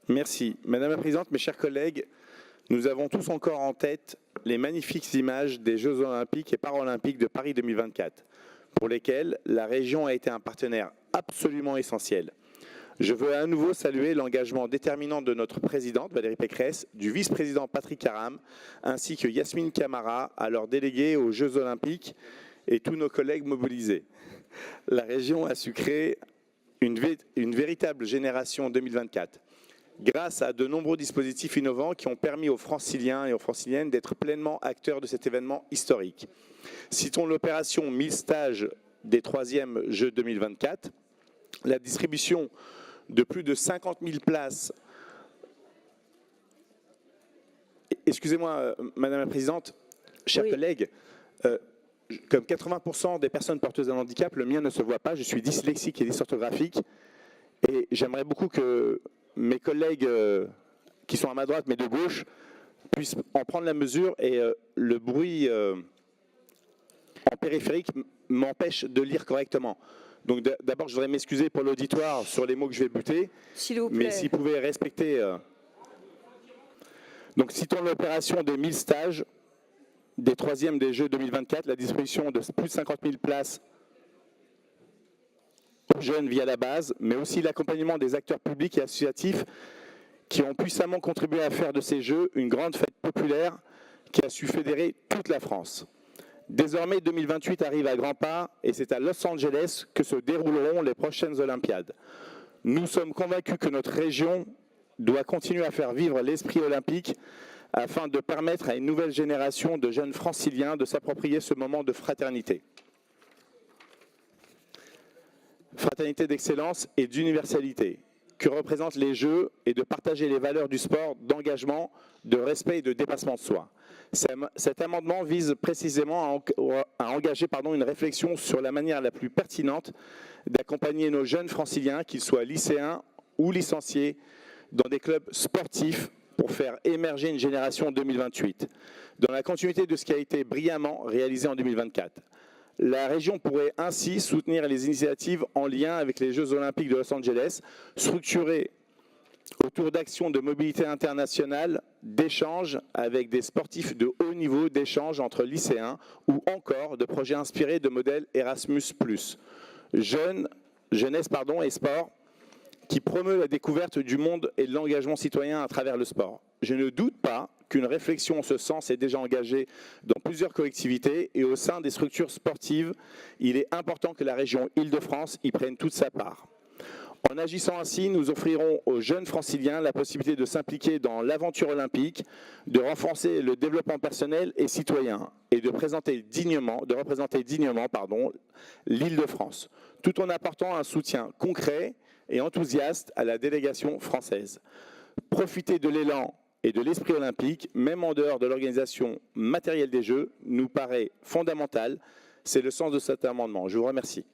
Merci. Madame la Présidente, mes chers collègues, nous avons tous encore en tête les magnifiques images des Jeux Olympiques et Paralympiques de Paris 2024, pour lesquels la région a été un partenaire absolument essentiel. Je veux à nouveau saluer l'engagement déterminant de notre présidente Valérie Pécresse, du vice-président Patrick Karam, ainsi que Yasmine Camara, alors déléguée aux Jeux Olympiques, et tous nos collègues mobilisés. La région a su créer une véritable génération 2024, grâce à de nombreux dispositifs innovants qui ont permis aux Franciliens et aux Franciliennes d'être pleinement acteurs de cet événement historique. Citons l'opération 1000 stages des 3e Jeux 2024, la distribution de plus de 50 000 places. Excusez-moi, Madame la Présidente, chers collègues, comme 80% des personnes porteuses d'un handicap, le mien ne se voit pas, je suis dyslexique et dysorthographique, et j'aimerais beaucoup que mes collègues qui sont à ma droite, mais de gauche, puissent en prendre la mesure, et le bruit en périphérique m'empêche de lire correctement. Donc d'abord, je voudrais m'excuser pour l'auditoire sur les mots que je vais buter, mais s'ils pouvaient respecter... Donc citons l'opération des 1000 stages, des 3e des Jeux 2024, la distribution de plus de 50 000 places aux jeunes via la base, mais aussi l'accompagnement des acteurs publics et associatifs qui ont puissamment contribué à faire de ces Jeux une grande fête populaire qui a su fédérer toute la France. Désormais, 2028 arrive à grands pas et c'est à Los Angeles que se dérouleront les prochaines Olympiades. Nous sommes convaincus que notre région doit continuer à faire vivre l'esprit olympique afin de permettre à une nouvelle génération de jeunes franciliens de s'approprier ce moment de fraternité. Fraternité d'excellence et d'universalité que représentent les Jeux et de partager les valeurs du sport, d'engagement, de respect et de dépassement de soi. Cet amendement vise précisément à engager une réflexion sur la manière la plus pertinente d'accompagner nos jeunes franciliens, qu'ils soient lycéens ou licenciés, dans des clubs sportifs pour faire émerger une génération 2028, dans la continuité de ce qui a été brillamment réalisé en 2024. La région pourrait ainsi soutenir les initiatives en lien avec les Jeux Olympiques de Los Angeles, structurées autour d'actions de mobilité internationale, d'échanges avec des sportifs de haut niveau, d'échanges entre lycéens ou encore de projets inspirés de modèles Erasmus+, jeunesse et sport, qui promeut la découverte du monde et de l'engagement citoyen à travers le sport. Je ne doute pas qu'une réflexion en ce sens est déjà engagée dans plusieurs collectivités et au sein des structures sportives, il est important que la région Île-de-France y prenne toute sa part. En agissant ainsi, nous offrirons aux jeunes franciliens la possibilité de s'impliquer dans l'aventure olympique, de renforcer le développement personnel et citoyen et de représenter dignement l'Île-de-France, tout en apportant un soutien concret et enthousiaste à la délégation française. Profiter de l'élan et de l'esprit olympique, même en dehors de l'organisation matérielle des Jeux, nous paraît fondamental. C'est le sens de cet amendement. Je vous remercie.